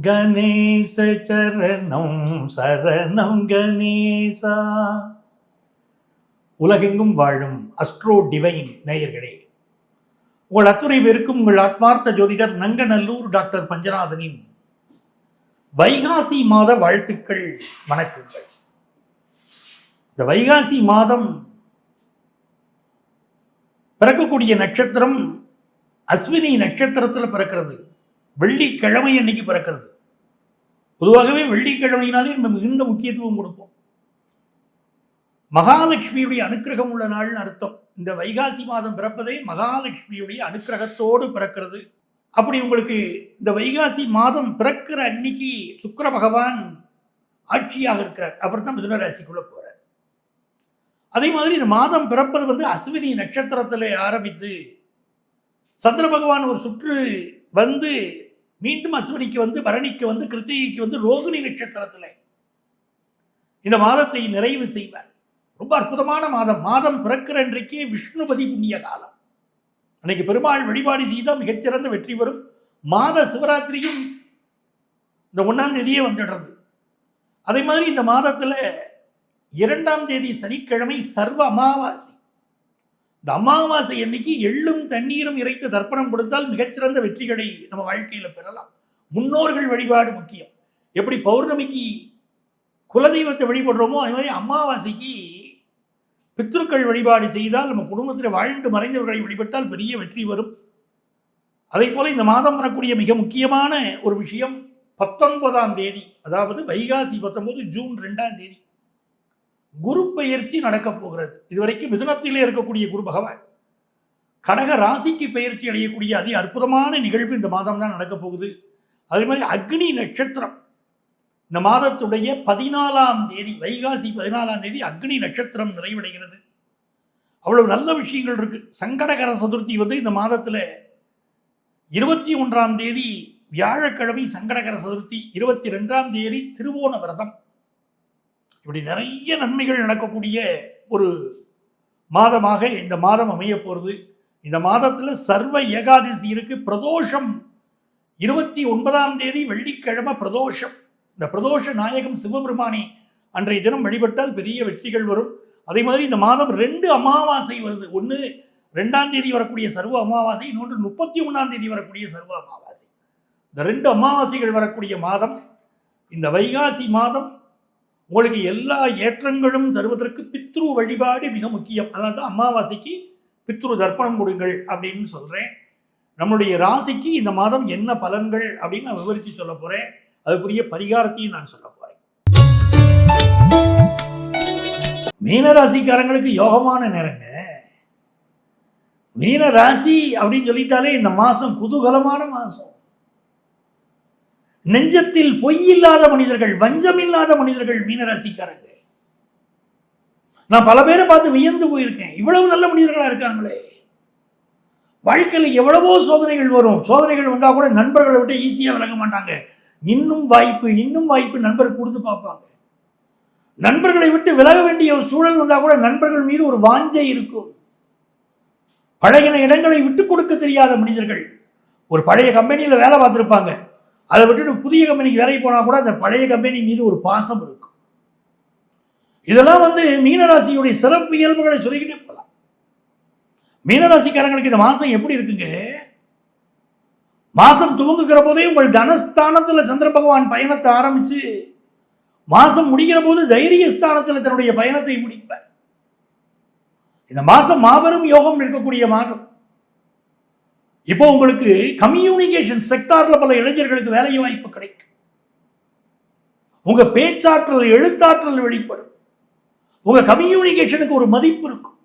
கணேச சரணம் சரணம் கணேசா. உலகெங்கும் வாழும் அஸ்ட்ரோ டிவைன் நேயர்களே, உங்கள் அத்துணை பேருக்கும் உங்கள் ஆத்மார்த்த ஜோதிடர் நங்கநல்லூர் டாக்டர் பஞ்சநாதனின் வைகாசி மாத வாழ்த்துக்கள், வணக்கங்கள். இந்த வைகாசி மாதம் பிறக்கக்கூடிய நட்சத்திரம் அஸ்வினி நட்சத்திரத்தில் பிறக்கிறது. வெள்ளிக்கிழமை அன்னைக்கு பிறக்கிறது. பொதுவாகவே வெள்ளிக்கிழமையினாலே நம்ம மிகுந்த முக்கியத்துவம் கொடுப்போம். மகாலட்சுமியுடைய அனுக்கிரகம் உள்ள நாள்னு அர்த்தம். இந்த வைகாசி மாதம் பிறப்பதே மகாலட்சுமியுடைய அனுக்கிரகத்தோடு பிறக்கிறது. அப்படி உங்களுக்கு இந்த வைகாசி மாதம் பிறக்கிற அன்னைக்கு சுக்கிர பகவான் ஆட்சியாக இருக்கிறார். அப்புறம் தான் மிதுன ராசிக்குள்ள போறார். அதே மாதிரி இந்த மாதம் பிறப்பது அஸ்வினி நட்சத்திரத்தில் ஆரம்பித்து சந்திர பகவான் ஒரு சுற்று வந்து மீண்டும் அஸ்வினிக்கு பரணிக்கு கிருத்திகைக்கு ரோகிணி நட்சத்திரத்தில் இந்த மாதத்தை நிறைவு செய்வார். ரொம்ப அற்புதமான மாதம். மாதம் பிறக்கிற அன்றைக்கே விஷ்ணுபதி புண்ணிய காலம். அன்னைக்கு பெருமாள் வழிபாடு செய்தால் மிகச்சிறந்த வெற்றி பெறும். மாத சிவராத்திரியும் இந்த 1ஆம் தேதியே வந்துடுறது. அதே மாதிரி இந்த மாதத்தில் 2ஆம் தேதி சனிக்கிழமை சர்வ அமாவாசை. இந்த அமாவாசை அன்னைக்கு எள்ளும் தண்ணீரும் இறைத்து தர்ப்பணம் கொடுத்தால் மிகச்சிறந்த வெற்றிகளை நம்ம வாழ்க்கையில் பெறலாம். முன்னோர்கள் வழிபாடு முக்கியம். எப்படி பௌர்ணமிக்கு குலதெய்வத்தை வழிபடுறோமோ அது மாதிரி அமாவாசைக்கு பித்ருக்கள் வழிபாடு செய்தால் நம்ம குடும்பத்தில் வாழ்ந்து மறைந்தவர்களை வழிபட்டால் பெரிய வெற்றி வரும். அதே போல இந்த மாதம் வரக்கூடிய மிக முக்கியமான ஒரு விஷயம் 19ஆம் தேதி, அதாவது வைகாசி 19 ஜூன் 2ஆம் தேதி குரு பெயர்ச்சி நடக்கப் போகிறது. இதுவரைக்கும் மிதுனத்திலே இருக்கக்கூடிய குரு பகவான் கடக ராசிக்கு பெயர்ச்சி அடையக்கூடிய அதி அற்புதமான நிகழ்வு இந்த மாதம் தான் நடக்கப் போகுது. அதே மாதிரி அக்னி நட்சத்திரம் இந்த மாதத்துடைய 14ஆம் தேதி, வைகாசி 14ஆம் தேதி அக்னி நட்சத்திரம் நிறைவடைகிறது. அவ்வளவு நல்ல விஷயங்கள் இருக்கு. சங்கடகர சதுர்த்தி இந்த மாதத்தில் 21ஆம் தேதி வியாழக்கிழமை சங்கடகர சதுர்த்தி, 22ஆம் தேதி திருவோண விரதம். இப்படி நிறைய நன்மைகள் நடக்கக்கூடிய ஒரு மாதமாக இந்த மாதம் அமைய போகிறது. இந்த மாதத்தில் சர்வ ஏகாதசி இருக்கு. பிரதோஷம் 29ஆம் தேதி வெள்ளிக்கிழமை பிரதோஷம். இந்த பிரதோஷ நாயகம் சிவபெருமானி அன்றைய தினம் வழிபட்டால் பெரிய வெற்றிகள் வரும். அதே மாதிரி இந்த மாதம் 2 அமாவாசை வருது. ஒன்று 2ஆம் தேதி வரக்கூடிய சர்வ அமாவாசை, இன்னொன்று 31ஆம் தேதி வரக்கூடிய சர்வ அமாவாசை. இந்த 2 அமாவாசைகள் வரக்கூடிய மாதம். இந்த வைகாசி மாதம் உங்களுக்கு எல்லா ஏற்றங்களும் தருவதற்கு பித்ரு வழிபாடு மிக முக்கியம். அதாவது அமாவாசைக்கு பித்ரு தர்ப்பணம் கொடுங்கள் அப்படின்னு சொல்கிறேன். நம்மளுடைய ராசிக்கு இந்த மாதம் என்ன பலன்கள் அப்படின்னு நான் விவரித்து சொல்ல போகிறேன். அதுக்குரிய பரிகாரத்தையும் நான் சொல்ல போகிறேன். மீன ராசிக்காரங்களுக்கு யோகமான நேரங்க. மீன ராசி அப்படின்னு சொல்லிட்டாலே இந்த மாதம் குதூகலமான மாதம். நெஞ்சத்தில் பொய் இல்லாத மனிதர்கள், வஞ்சம் இல்லாத மனிதர்கள் மீனராசிக்காரங்க. நான் பல பேரை பார்த்து வியந்து போயிருக்கேன். இவ்வளவு நல்ல மனிதர்களா இருக்காங்களே. வாழ்க்கையில் எவ்வளவோ சோதனைகள் வரும். சோதனைகள் வந்தா கூட நண்பர்களை விட்டு ஈஸியா விலக மாட்டாங்க. இன்னும் வாய்ப்பு நண்பர் கொடுத்து பார்ப்பாங்க. நண்பர்களை விட்டு விலக வேண்டிய ஒரு சூழல் வந்தா கூட நண்பர்கள் மீது ஒரு வாஞ்சை இருக்கும். பழைய இடங்களை விட்டு கொடுக்க தெரியாத மனிதர்கள். ஒரு பழைய கம்பெனியில் வேலை பார்த்துருப்பாங்க. அதை விட்டுட்டு புதிய கம்பெனிக்கு வேலைக்கு போனால் கூட அந்த பழைய கம்பெனி மீது ஒரு பாசம் இருக்கும். இதெல்லாம் மீனராசியுடைய சிறப்பு இயல்புகளை சொல்லிக்கிட்டே போகலாம். மீனராசிக்காரங்களுக்கு இந்த மாதம் எப்படி இருக்குங்க? மாதம் துவங்குகிற போதே உங்கள் தனஸ்தானத்தில் சந்திர பகவான் பயணத்தை ஆரம்பித்து மாதம் முடிகிற போது தைரியஸ்தானத்தில் தன்னுடைய பயணத்தை முடிப்பார். இந்த மாதம் மாபெரும் யோகம் இருக்கக்கூடிய மாதம். இப்போ உங்களுக்கு கம்யூனிகேஷன் செக்டாரில் பல இளைஞர்களுக்கு வேலை வாய்ப்பு கிடைக்கும். உங்க பேச்சாற்றல், எழுத்தாற்றல் வெளிப்படும். உங்க கம்யூனிகேஷனுக்கு ஒரு மதிப்பு இருக்கும்.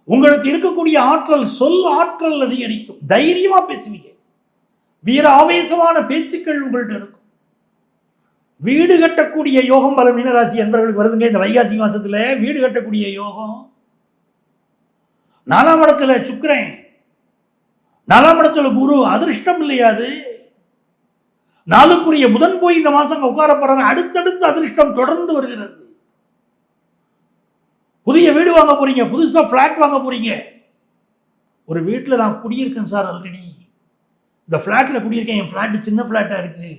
உங்களுக்கு இருக்கக்கூடிய ஆற்றல், சொல் ஆற்றல் அதிகரிக்கும். தைரியமா பேசுவீங்க. வீர ஆவேசமான பேச்சுக்கள் உங்கள்கிட்ட இருக்கும். வீடு கட்டக்கூடிய யோகம் பல மீனராசி என்பவர்களுக்கு வருதுங்க. இந்த வைகாசி மாசத்துல வீடு கட்டக்கூடிய யோகம். 4ஆம் இடத்துல சுக்கிரன், 4ஆம் இடத்துல குரு. அதிர்ஷ்டம் இல்லையா அது? 4க்குரிய புதன் போய் இந்த மாசம் உட்கார போறாங்க. அடுத்தடுத்து அதிர்ஷ்டம் தொடர்ந்து வருகிறது. புதிய வீடு வாங்க போறீங்க, புதுசா பிளாட் வாங்க போறீங்க. ஒரு வீட்டில் நான் குடியிருக்கேன் சார், ஆல்ரெடி இந்த ஃப்ளாட்டில் குடியிருக்கேன், என் ஃப்ளாட்டு சின்ன ஃப்ளாட்டாக இருக்குது,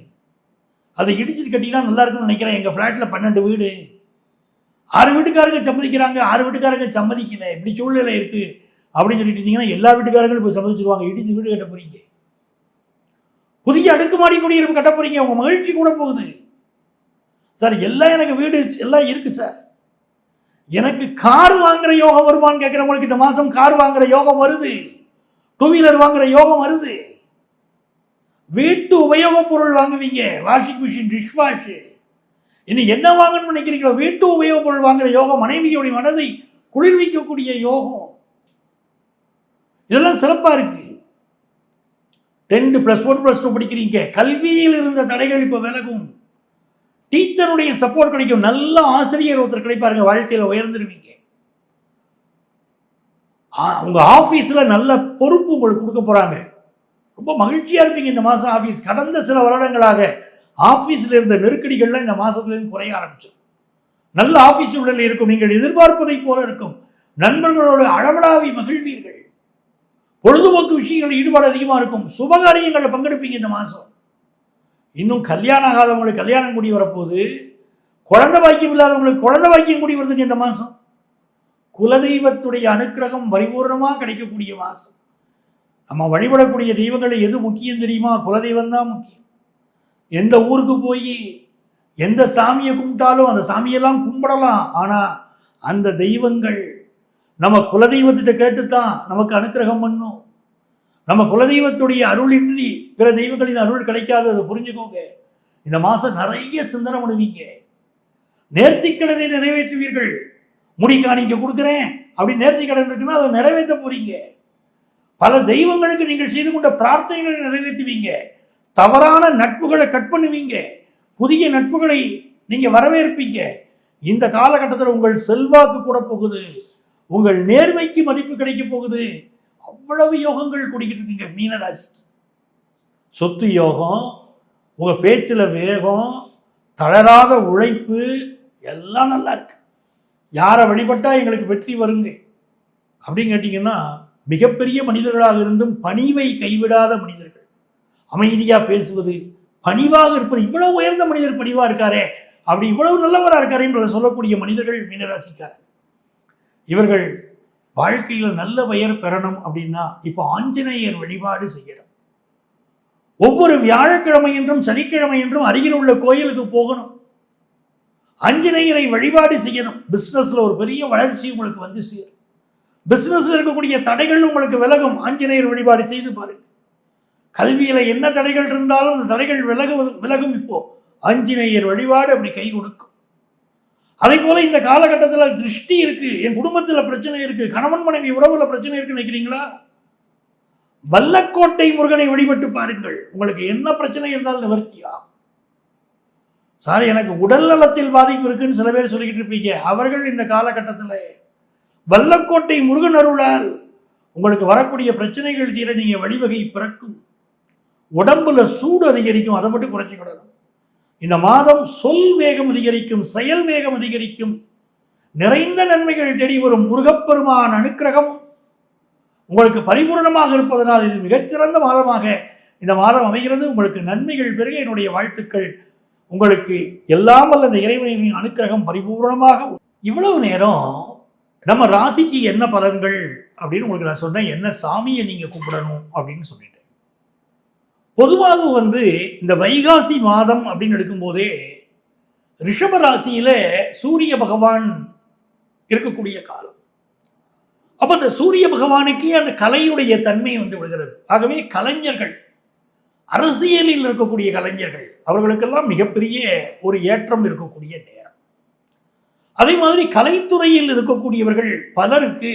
அதை இடிச்சிட்டு கட்டினா நல்லா இருக்குன்னு நினைக்கிறேன். எங்கள் ஃப்ளாட்டில் 12 வீடு, 6 வீட்டுக்காரங்க சம்மதிக்கிறாங்க, 6 வீட்டுக்காரங்க சம்மதிக்கல, இப்படி சூழ்நிலை இருக்குது அப்படின்னு சொல்லிட்டு இருந்தீங்கன்னா எல்லா வீட்டுக்காரங்களும் இப்போ சம்மதிச்சிருவாங்க. இடிச்சு வீடு கட்ட போறீங்க, புதிய அடுக்குமாடி குடியிருப்பு கட்ட போறீங்க, உங்கள் மகிழ்ச்சி கூட போகுது. சார் எல்லாம் எனக்கு வீடு எல்லாம் இருக்குது சார், எனக்கு கார் வாங்குற யோகம் வருமானு கேட்குறவங்களுக்கு இந்த மாதம் கார் வாங்குற யோகம் வருது, 2 வீலர் வாங்குற யோகம் வருது. வீட்டு உபயோகப் பொருள் வாங்குவீங்க, வாஷிங் மிஷின், டிஷ் வாஷ், இன்னும் என்ன வாங்கணும்னு நினைக்கிறீங்களோ வீட்டு உபயோகப் பொருள் வாங்குற யோகம், மனைவியோடைய மனதை குளிர்விக்கக்கூடிய யோகம், இதெல்லாம் சிறப்பாக இருக்கு. 10 +1 +2 படிக்கிறீங்க, கல்வியில் இருந்த தடைகள் இப்போ விலகும், டீச்சருடைய சப்போர்ட் கிடைக்கும், நல்ல ஆசிரியர் ஒருத்தர் கிடைப்பாருங்க, வாழ்க்கையில் உயர்ந்துருவீங்க. உங்க ஆபீஸ்ல நல்ல பொறுப்பு உங்களுக்கு கொடுக்க போறாங்க, ரொம்ப மகிழ்ச்சியா இருப்பீங்க இந்த மாசம். ஆபீஸ் கடந்த சில வருடங்களாக ஆபீஸ்ல இருந்த நெருக்கடிகள்லாம் இந்த மாசத்துல இருந்து குறைய ஆரம்பிச்சோம். நல்ல ஆபீஸ் சூழல் இருக்கும், நீங்கள் எதிர்பார்ப்பதை போல இருக்கும், நண்பர்களோடு அளவலாவி மகிழ்வீர்கள், பொழுதுபோக்கு விஷயங்கள் ஈடுபாடு அதிகமா இருக்கும், சுபகாரியங்களில் பங்கெடுப்பீங்க இந்த மாசம். இன்னும் கல்யாணம் ஆகாதவங்களுக்கு கல்யாணம் கூடி வரப்போகுது, குழந்தை பாக்கியம் இல்லாதவங்களுக்கு குழந்தை பாக்கியம் கூடி வருதுங்க இந்த மாசம். குலதெய்வத்துடைய அனுக்கிரகம் பரிபூர்ணமாக கிடைக்கக்கூடிய மாசம். நம்ம வழிபடக்கூடிய தெய்வங்களை எது முக்கியம் தெரியுமா? குலதெய்வம் தான் முக்கியம். எந்த ஊருக்கு போய் எந்த சாமியை கும்பிட்டாலும் அந்த சாமியெல்லாம் கும்பிடலாம், ஆனால் அந்த தெய்வங்கள் நம்ம குலதெய்வத்திட்ட கேட்டுத்தான் நமக்கு அனுக்கிரகம் பண்ணும். நம்ம குலதெய்வத்துடைய அருளின்றி பிற தெய்வங்களின் அருள் கிடைக்காது, அதை புரிஞ்சுக்கோங்க. இந்த மாதம் நிறைய சிந்தனை பண்ணுவீங்க, நேர்த்திக்கடனை நிறைவேற்றுவீர்கள். முடி காணிக்க கொடுக்குறேன் அப்படின்னு நேர்த்திக்கடன் இருக்குன்னா அதை நிறைவேற்ற போறீங்க. பல தெய்வங்களுக்கு நீங்கள் செய்து கொண்ட பிரார்த்தனைகளை நிறைவேற்றுவீங்க. தவறான நட்புகளை கட் பண்ணுவீங்க, புதிய நட்புகளை நீங்க வரவேற்பீங்க. இந்த காலகட்டத்தில் உங்கள் செல்வாக்கு கூட போகுது, உங்கள் நேர்மைக்கு மதிப்பு கிடைக்க போகுது. அவ்வளவு யோகங்கள் கூடிக்கிட்டு இருக்கீங்க மீனராசிக்கு. சொத்து யோகம், உங்க பேச்சில் வேகம், தளராத உழைப்பு எல்லாம் நல்லா இருக்கு. யாரை வழிபட்டா எங்களுக்கு வெற்றி வருங்க அப்படின்னு கேட்டீங்கன்னா, மிகப்பெரிய மனிதர்களாக இருந்தும் பணிவை கைவிடாத மனிதர்கள், அமைதியா பேசுவது, பணிவாக இருப்பது. இவ்வளவு உயர்ந்த மனிதர் பணிவா இருக்காரே, அப்படி இவ்வளவு நல்லவராக இருக்காரே என்று சொல்லக்கூடிய மனிதர்கள் மீனராசிக்காரர். இவர்கள் வாழ்க்கையில் நல்ல பெயர் பெறணும் அப்படின்னா இப்போ ஆஞ்சநேயர் வழிபாடு செய்யணும். ஒவ்வொரு வியாழக்கிழமை என்றும் சனிக்கிழமை என்றும் அருகில் உள்ள கோயிலுக்கு போகணும், ஆஞ்சநேயரை வழிபாடு செய்யணும். பிசினஸ்ல ஒரு பெரிய வளர்ச்சி உங்களுக்கு வந்து சேரும், பிசினஸ்ல இருக்கக்கூடிய தடைகள் உங்களுக்கு விலகும். ஆஞ்சநேயர் வழிபாடு செய்து பாருங்க. கல்வியில என்ன தடைகள் இருந்தாலும் அந்த தடைகள் விலகும். இப்போ ஆஞ்சநேயர் வழிபாடு அப்படி கை கொடுக்கும். அதே போல இந்த காலகட்டத்தில் திருஷ்டி இருக்கு, என் குடும்பத்தில் பிரச்சனை இருக்கு, கணவன் மனைவி உறவுல பிரச்சனை இருக்குன்னு நினைக்கிறீங்களா? வல்லக்கோட்டை முருகனை வழிபட்டு பாருங்கள், உங்களுக்கு என்ன பிரச்சனை இருந்தாலும் நிவர்த்தியா. சார் எனக்கு உடல் நலத்தில் பாதிப்பு இருக்குன்னு சில பேர் சொல்லிக்கிட்டு இருப்பீங்க, அவர்கள் இந்த காலகட்டத்தில் வல்லக்கோட்டை முருகன் அருளால் உங்களுக்கு வரக்கூடிய பிரச்சனைகள் தீர நீங்க வழிவகை பிறக்கும். உடம்புல சூடு அதிகரிக்கும், அதை மட்டும் குறைச்சிக்கிடணும். இந்த மாதம் சொல் வேகம் அதிகரிக்கும், செயல் வேகம் அதிகரிக்கும், நிறைந்த நன்மைகள் தேடி வரும். முருகப்பெருமான் அனுக்கிரகம் உங்களுக்கு பரிபூர்ணமாக இருப்பதனால் இது மிகச்சிறந்த மாதமாக இந்த மாதம் அமைகிறது. உங்களுக்கு நன்மைகள் பெருக என்னுடைய வாழ்த்துக்கள். உங்களுக்கு எல்லாம் வல்ல இந்த இறைவனின் அனுக்கிரகம் பரிபூர்ணமாக. இவ்வளவு நேரம் நம்ம ராசிக்கு என்ன பலன்கள் அப்படின்னு உங்களுக்கு நான் சொன்னேன், என்ன சாமியை நீங்க கும்பிடணும் அப்படின்னு சொல்லிட்டேன். பொதுவாக இந்த வைகாசி மாதம் அப்படின்னு எடுக்கும்போதே ரிஷப ராசியில சூரிய பகவான் இருக்கக்கூடிய காலம். அப்ப அந்த சூரிய பகவானுக்கே அந்த கலையுடைய தன்மை விடுகிறது. ஆகவே கலைஞர்கள், அரசியலில் இருக்கக்கூடிய கலைஞர்கள், அவர்களுக்கெல்லாம் மிகப்பெரிய ஒரு ஏற்றம் இருக்கக்கூடிய நேரம். அதே மாதிரி கலைத்துறையில் இருக்கக்கூடியவர்கள் பலருக்கு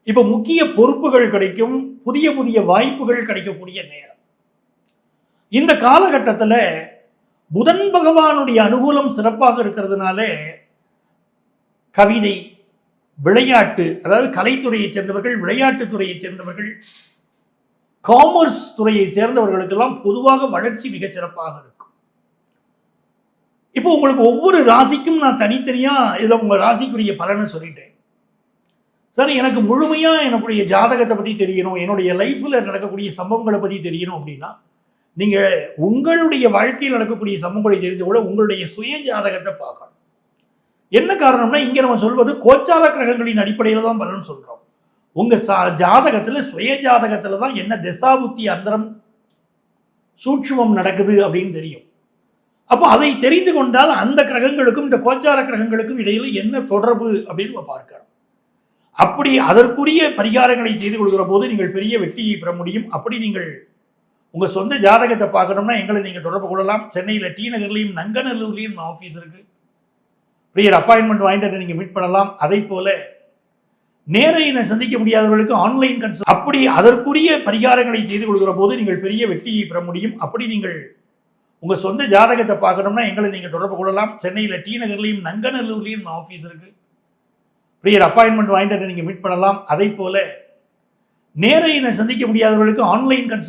இப்ப முக்கிய பொறுப்புகள் கிடைக்கும், புதிய புதிய வாய்ப்புகள் கிடைக்கக்கூடிய நேரம். இந்த காலகட்டத்தில் புதன் பகவானுடைய அனுகூலம் சிறப்பாக இருக்கிறதுனால கவிதை, விளையாட்டு, அதாவது கலைத்துறையை சேர்ந்தவர்கள், விளையாட்டு துறையை சேர்ந்தவர்கள், காமர்ஸ் துறையை சேர்ந்தவர்களுக்கெல்லாம் பொதுவாக வளர்ச்சி மிக சிறப்பாக இருக்கும். இப்போ உங்களுக்கு ஒவ்வொரு ராசிக்கும் நான் தனித்தனியா இதுல உங்க ராசிக்குரிய பலனை சொல்லிட்டேன். சார் எனக்கு முழுமையா என்னுடைய ஜாதகத்தை பற்றி தெரியணும், என்னுடைய லைஃப்ல நடக்கக்கூடிய சம்பவங்களை பற்றி தெரியணும் அப்படின்னா நீங்க உங்களுடைய வாழ்க்கையில் நடக்கக்கூடிய சம்பவங்களை தெரிந்து கொள்ள உங்களுடைய சுய ஜாதகத்தை பார்க்கணும். என்ன காரணம்னா இங்க நம்ம சொல்வது கோச்சார கிரகங்களின் அடிப்படையில் தான் பலன் சொல்றோம். உங்க ஜாதகத்துல சுய ஜாதகத்துல தான் என்ன திசாபுத்தி அந்தரம் சூட்சுமம் நடக்குது அப்படின்னு தெரியும். அப்போ அதை தெரிந்து கொண்டால் அந்த கிரகங்களுக்கும் இந்த கோச்சார கிரகங்களுக்கும் இடையில என்ன தொடர்பு அப்படின்னு நம்ம பார்க்கிறோம். அப்படி அதற்குரிய பரிகாரங்களை செய்து கொள்கிற போது நீங்கள் பெரிய வெற்றியை பெற முடியும். அப்படி நீங்கள் உங்க சொந்த ஜாதகத்தை பார்க்கணும்னா எங்களை நீங்க தொடர்பு கொள்ளலாம். சென்னையில் டி நகர்லையும் நங்கநல்லூர்லையும் ஆஃபீஸ் இருக்கு. ப்ரியர் அப்பாயின்மெண்ட் வாங்கிட்டு நீங்க மீட் பண்ணலாம். அதை போல நேரையினை சந்திக்க முடியாதவர்களுக்கு ஆன்லைன் கன்சல்ட், அப்படி அதற்குரிய பரிகாரங்களை செய்து கொள்கிற போது நீங்கள் பெரிய வெற்றியை பெற முடியும். அப்படி நீங்கள் உங்க சொந்த ஜாதகத்தை பார்க்கணும்னா எங்களை நீங்க தொடர்பு கொள்ளலாம். சென்னையில் டி நகர்லையும் நங்கநல்லூர்லையும் ஆஃபீஸ் இருக்கு. ப்ரியர் அப்பாயின்மெண்ட் வாங்கிட்டு நீங்க மீட் பண்ணலாம். அதை போல நேரையினை சந்திக்க முடியாதவர்களுக்கு ஆன்லைன் கன்சல்ட்